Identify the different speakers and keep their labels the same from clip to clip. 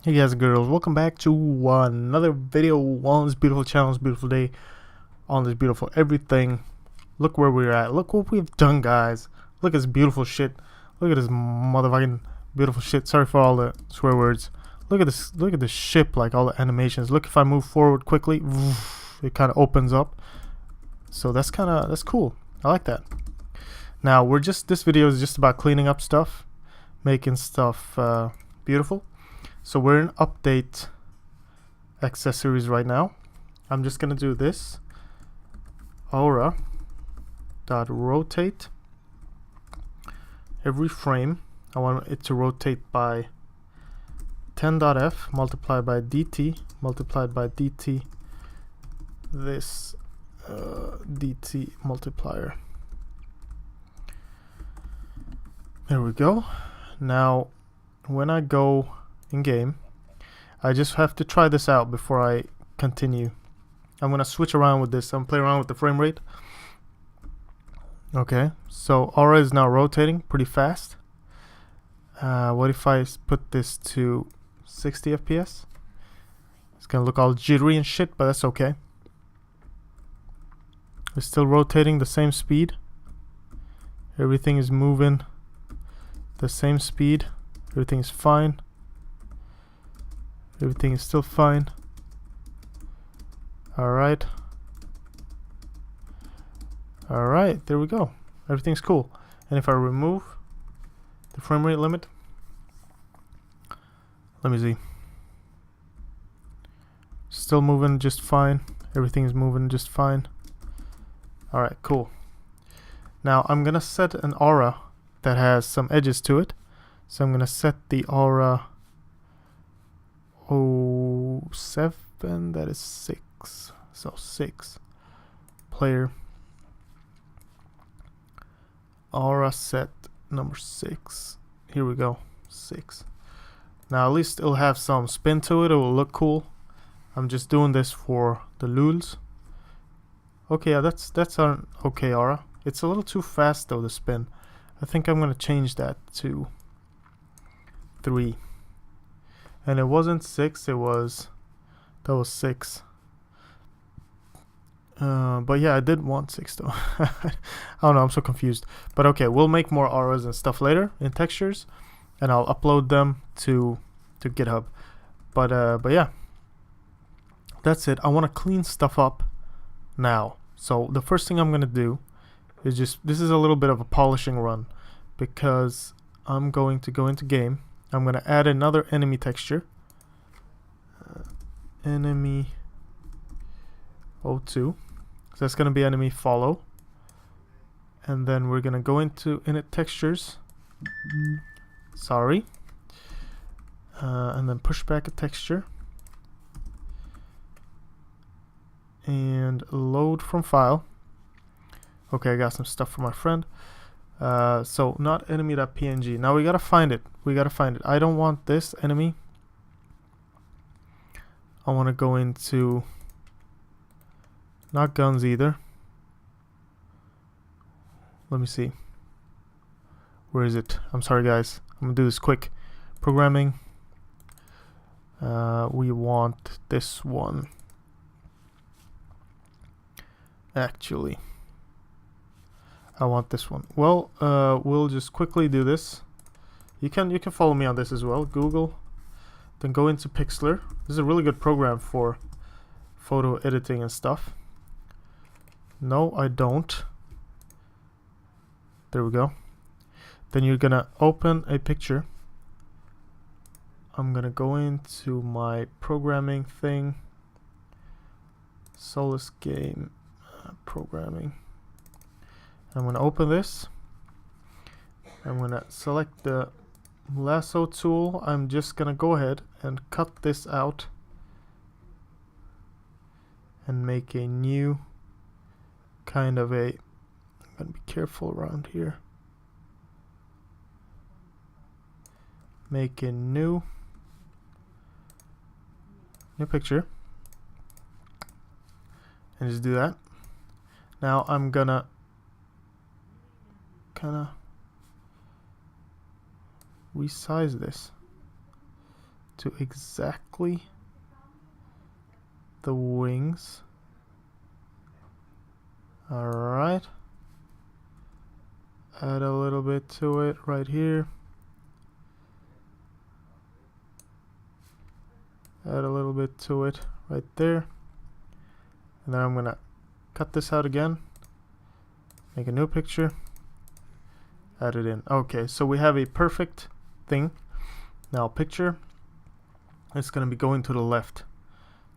Speaker 1: Hey guys and girls, welcome back to another video on this beautiful channel, this beautiful day, on this beautiful everything. Look where we're at. Look what we've done, guys. Look at this beautiful shit. Look at this motherfucking beautiful shit. Sorry for all the swear words. Look at this. Look at this ship, like all the animations. Look, if I move forward quickly, it kind of opens up. So that's cool. I like that. Now this video is just about cleaning up stuff, making stuff beautiful. So we're in update accessories right now. I'm just gonna do this aura dot rotate every frame. I want it to rotate by 10.f multiplied by dt multiplied by dt, this dt multiplier. There we go. Now when I go in game, I just have to try this out before I continue. I'm gonna switch around with this. I'm playing around with the frame rate. Okay, so aura is now rotating pretty fast. What if I put this to 60 FPS? It's gonna look all jittery and shit, but that's okay. It's still rotating the same speed. Everything is moving the same speed. Everything is fine. Everything is still fine. Alright. Alright, there we go. Everything's cool. And if I remove the frame rate limit, let me see. Still moving just fine. Everything is moving just fine. Alright, cool. Now I'm gonna set an aura that has some edges to it. So I'm gonna set the aura 07, that is 6. So 6. Player aura set number 6. Here we go. 6. Now at least it'll have some spin to it. It will look cool. I'm just doing this for the lulz. Okay, yeah, that's an okay aura. It's a little too fast though, the spin. I think I'm gonna change that to 3. And it wasn't 6, that was 6. But yeah, I did want 6 though. I don't know, I'm so confused. But okay, we'll make more auras and stuff later in textures, and I'll upload them to GitHub. But yeah, that's it. I want to clean stuff up now. So the first thing I'm gonna do is this is a little bit of a polishing run, because I'm going to go into game. I'm going to add another enemy texture. Enemy 02. So that's going to be enemy follow. And then we're going to go into init textures. Sorry. And then push back a texture. And load from file. Okay, I got some stuff for my friend. So not enemy.png. Now we gotta find it. I don't want this enemy. I want to go into not guns either. Let me see. Where is it? I'm sorry guys. I'm gonna do this quick. Programming. We want this one. Actually, I want this one. Well, we'll just quickly do this. You can follow me on this as well. Google, then go into Pixlr. This is a really good program for photo editing and stuff. No, I don't. There we go. Then you're gonna open a picture. I'm gonna go into my programming thing. Solus game programming. I'm going to open this. I'm going to select the lasso tool. I'm just going to go ahead and cut this out and make a new kind of a, I'm going to be careful around here. Make a new picture. And just do that. Now I'm going to kind of resize this. to exactly the wings. Alright. Add a little bit to it right here. Add a little bit to it right there. And then I'm gonna cut this out again. Make a new picture. Add it in. Okay, so we have a perfect thing. Now picture, it's gonna be going to the left.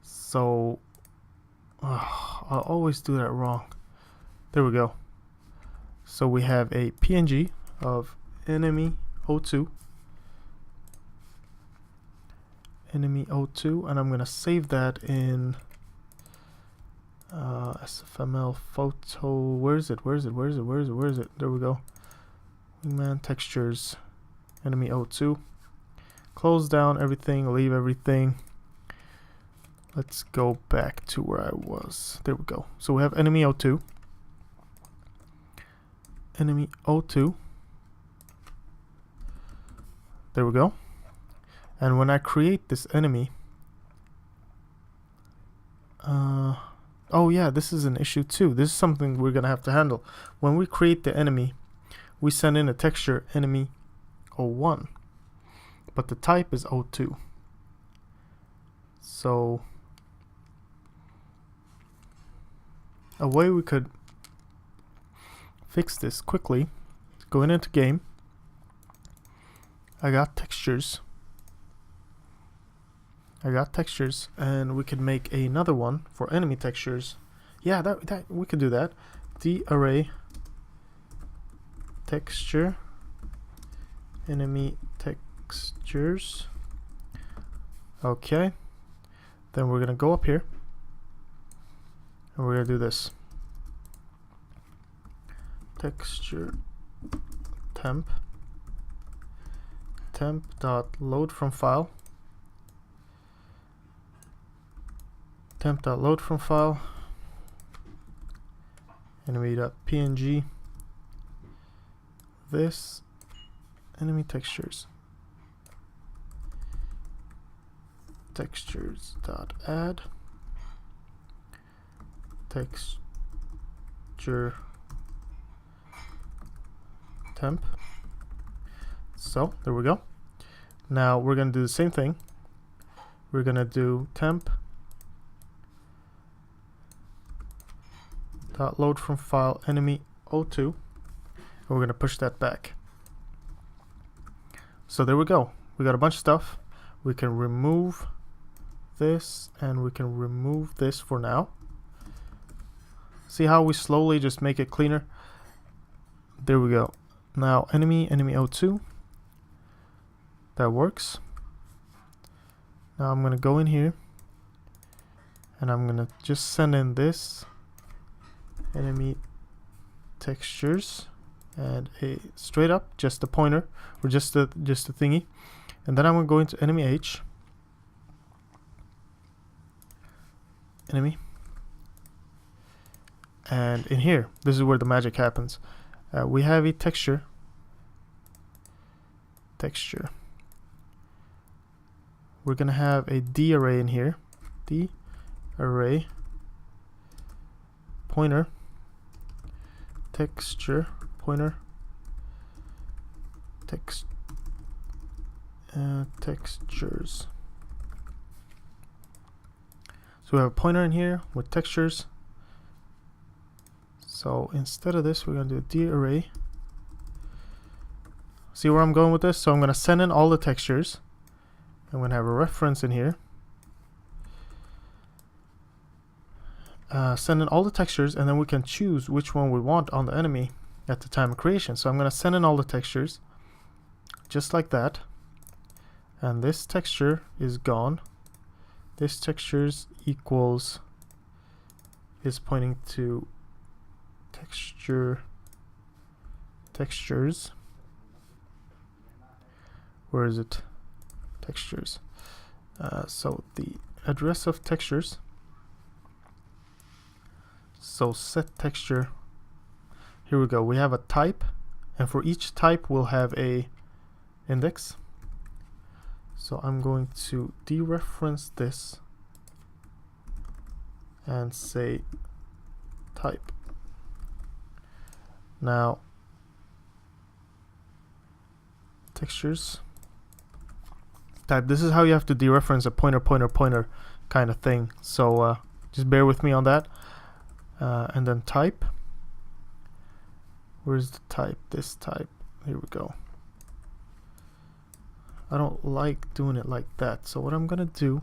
Speaker 1: So I always do that wrong. There we go. So we have a PNG of enemy 02. Enemy 02, and I'm gonna save that in SFML photo. Where is it? Where is it? Where is it? Where is it? Where is it? There we go. Wingman textures, enemy 02. Close down everything, leave everything. Let's go back to where I was. There we go. So we have enemy 02. Enemy 02. There we go. And when I create this enemy, oh yeah, this is an issue too. This is something we're gonna have to handle. When we create the enemy, we send in a texture enemy 01, but the type is 02. So a way we could fix this quickly, going into game, I got textures, and we could make another one for enemy textures. Yeah, that we could do that. The array texture enemy textures. Okay, then we're gonna go up here and we're gonna do this texture temp dot load from file, temp.load from file, enemy.png, this enemy textures, textures.add, texture temp. So there we go. Now we're gonna do the same thing. We're gonna do temp dot load from file enemy 02, and we're gonna push that back. So there we go. We got a bunch of stuff. We can remove this and we can remove this for now. See how we slowly just make it cleaner? There we go. Now enemy 02. That works. Now I'm gonna go in here and I'm gonna just send in this enemy textures and a straight up just a pointer or just a thingy, and then I'm gonna go into enemy H, enemy, and in here this is where the magic happens. We have a texture. We're gonna have a D array in here. D array pointer texture pointer textures. So we have a pointer in here with textures. So instead of this, we're gonna do a D array. See where I'm going with this? So I'm gonna send in all the textures. I'm gonna have a reference in here. Send in all the textures, and then we can choose which one we want on the enemy at the time of creation. So I'm gonna send in all the textures, just like that. And this texture is gone. This textures equals is pointing to textures. Where is it? Textures. So the address of textures. So set texture. Here we go. We have a type, and for each type we'll have a index. So I'm going to dereference this and say type. Now textures type. This is how you have to dereference a pointer kind of thing. So just bear with me on that. And then type. Where's the type? This type. Here we go. I don't like doing it like that. So what I'm gonna do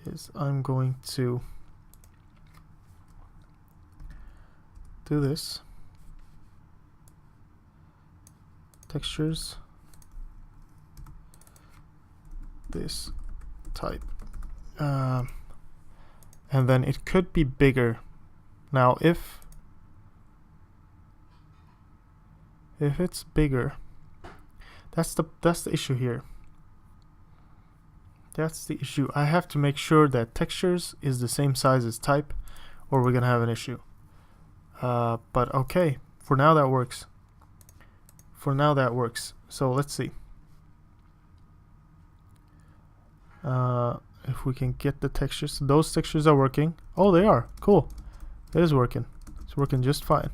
Speaker 1: is I'm going to do this. Textures. This type. And then it could be bigger. Now if it's bigger, that's the issue here. That's the issue. I have to make sure that textures is the same size as type, or we're gonna have an issue. But okay, for now that works. For now that works. So let's see. If we can get the textures. Those textures are working. Oh, they are. Cool. It is working. It's working just fine.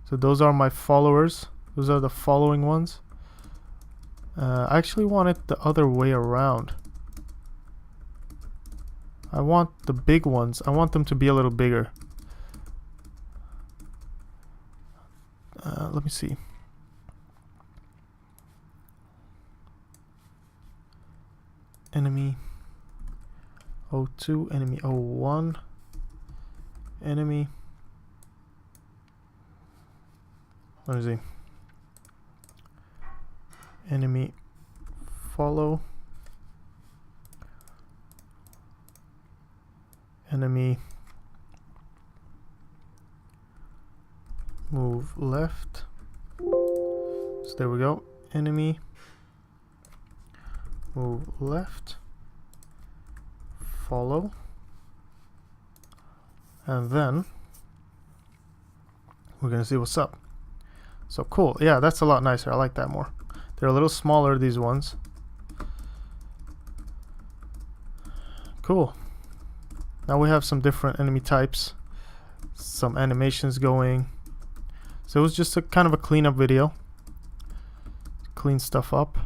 Speaker 1: So those are my followers. Those are the following ones. I actually want it the other way around. I want the big ones. I want them to be a little bigger. Let me see. Enemy 02, enemy 01, enemy. Let me see. Enemy follow. Enemy move left. So there we go. Enemy move left. Follow. And then we're gonna see what's up. So cool. Yeah, that's a lot nicer. I like that more. They're a little smaller, these ones. Cool. Now we have some different enemy types, some animations going. So it was just a kind of a cleanup video. Clean stuff up.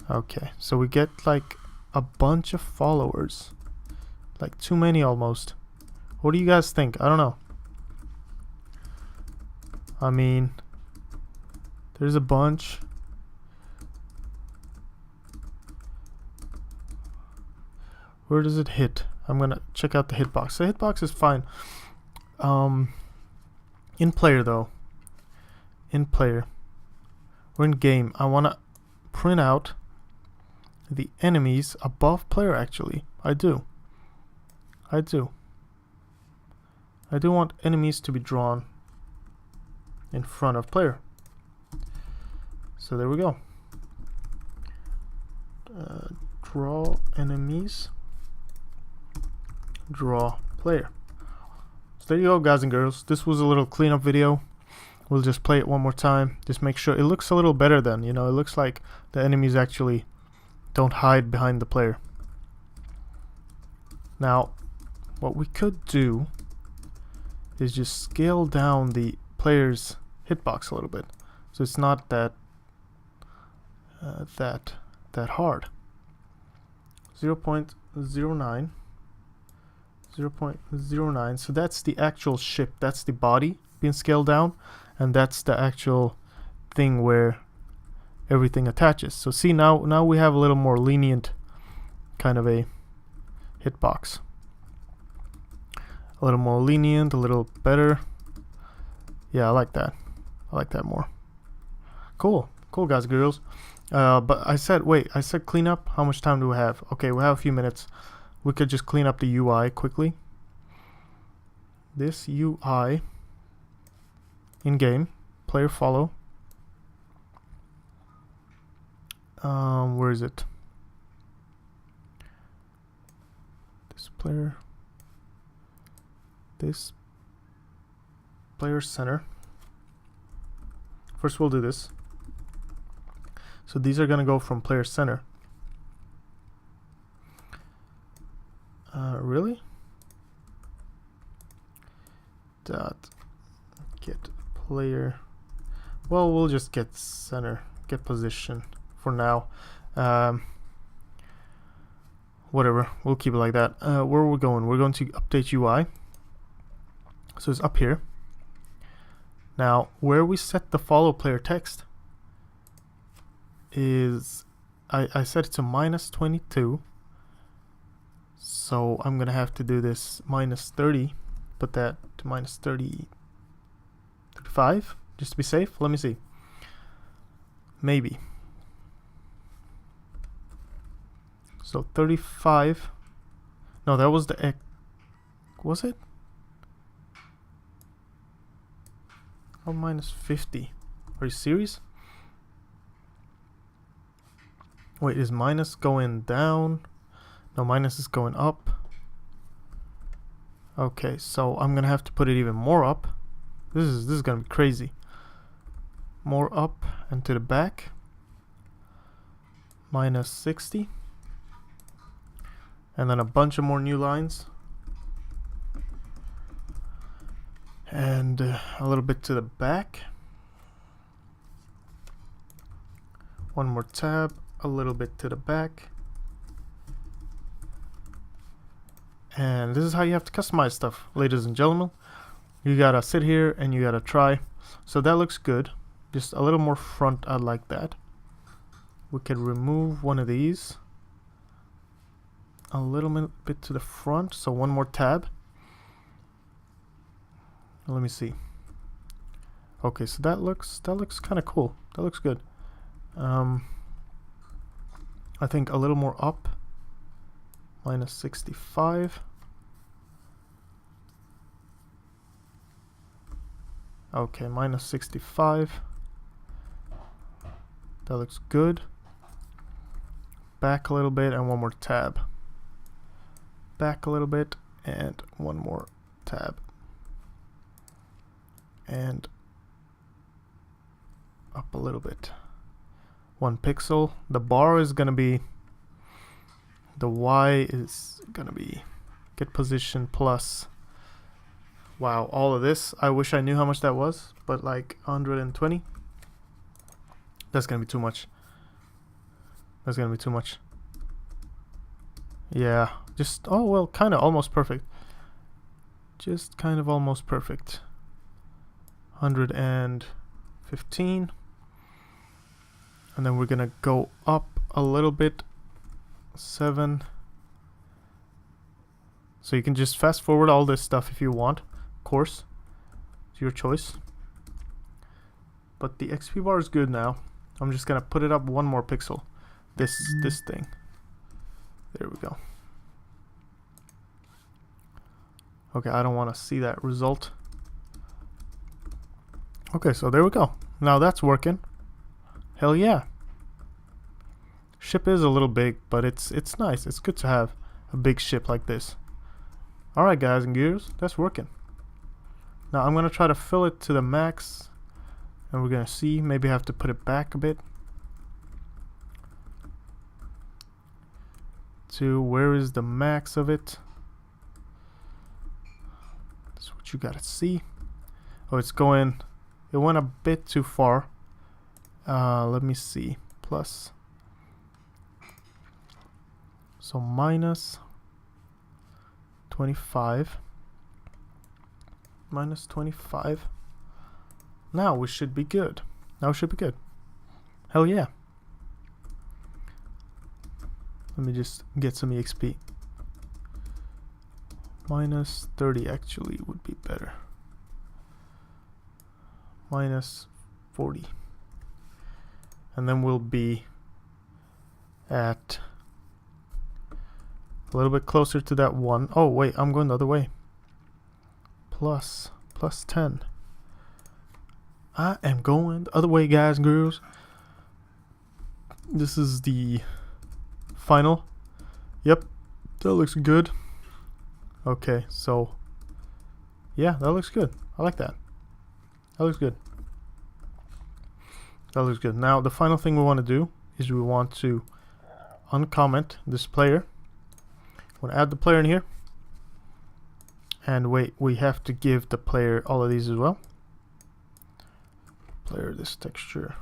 Speaker 1: Okay, so we get like a bunch of followers. Like too many almost. What do you guys think? I don't know. I mean, there's a bunch. Where does it hit? I'm gonna check out the hitbox. The hitbox is fine. In player though. In player. Or in game. I wanna print out the enemies above player actually. I do want enemies to be drawn in front of player. So there we go. Draw enemies. Draw player. So there you go, guys and girls. This was a little cleanup video. We'll just play it one more time. Just make sure it looks a little better then. You know, it looks like the enemies actually don't hide behind the player. Now, what we could do is just scale down the player's hitbox a little bit, so it's not that hard. 0.09, 0.09. So that's the actual ship. That's the body being scaled down, and that's the actual thing where everything attaches. So see, now we have a little more lenient kind of a hitbox. A little more lenient, a little better. Yeah, I like that. I like that more. Cool, cool, guys and girls. But I said clean up. How much time do we have? Okay, we have a few minutes. We could just clean up the UI quickly. This UI in game, player follow. Where is it? This player. This player center. First we'll do this. So these are gonna go from player center. Really? Dot get player. Well, we'll just get center, get position for now. Whatever, we'll keep it like that. Where are we going? We're going to update UI. So it's up here. Now, where we set the follow player text is, I set it to -22. So I'm gonna have to do this -30, put that to -30, 35, just to be safe. Let me see. Maybe. So 35. No, that was the was it? Oh, -50. Are you serious? Wait, is minus going down? No, minus is going up. Okay, so I'm gonna have to put it even more up. This is gonna be crazy. More up and to the back. -60. And then a bunch of more new lines. And a little bit to the back. One more tab, a little bit to the back. And this is how you have to customize stuff, ladies and gentlemen. You gotta sit here and you gotta try. So that looks good. Just a little more front, I like that. We can remove one of these. A little bit to the front, so one more tab. Let me see. Okay, so that looks kind of cool. That looks good. I think a little more up. -65. Okay, -65. That looks good. Back a little bit and one more tab. Back a little bit and one more tab. And up a little bit. 1 pixel. The bar is gonna be, the Y is gonna be get position plus. Wow, all of this. I wish I knew how much that was, but like 120. That's gonna be too much. That's gonna be too much. Yeah, just, oh well, kind of almost perfect. Just kind of almost perfect. 115. And then we're gonna go up a little bit. 7. So you can just fast forward all this stuff if you want, of course. It's your choice. But the XP bar is good now. I'm just gonna put it up 1 more pixel. This thing. There we go. Okay, I don't want to see that result. Okay, so there we go. Now that's working. Hell yeah. Ship is a little big, but it's nice. It's good to have a big ship like this. Alright guys and girls, that's working. Now I'm gonna try to fill it to the max, and we're gonna see. Maybe I have to put it back a bit. To where is the max of it? That's what you gotta see. Oh, it's going, it went a bit too far. Let me see. Plus. So minus 25. Minus 25. Now we should be good. Now we should be good. Hell yeah. Let me just get some EXP. Minus 30 actually would be better. Minus 40. And then we'll be at a little bit closer to that 1. Oh wait, I'm going the other way. Plus 10. I am going the other way, guys and girls. This is the final. Yep, that looks good. Okay, so yeah, that looks good. I like that. That looks good. That looks good. Now the final thing we want to do is we want to uncomment this player. We'll add the player in here. And wait, we have to give the player all of these as well. Player this texture.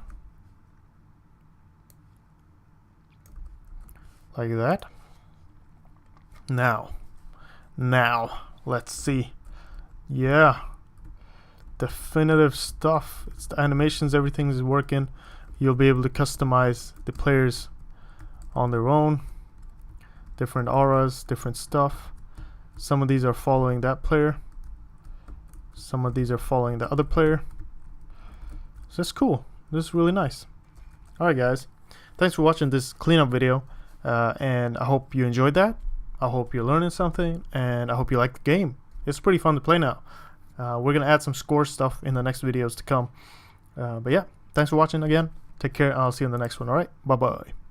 Speaker 1: Like that. Now let's see. Yeah, definitive stuff. It's the animations, everything is working. You'll be able to customize the players on their own, different auras, different stuff. Some of these are following that player, some of these are following the other player. So that's cool. This is really nice. Alright guys, thanks for watching this cleanup video, and I hope you enjoyed that. I hope you're learning something, and I hope you like the game. It's pretty fun to play now. We're gonna add some score stuff in the next videos to come. But yeah, thanks for watching again. Take care, and I'll see you in the next one. Alright, bye bye.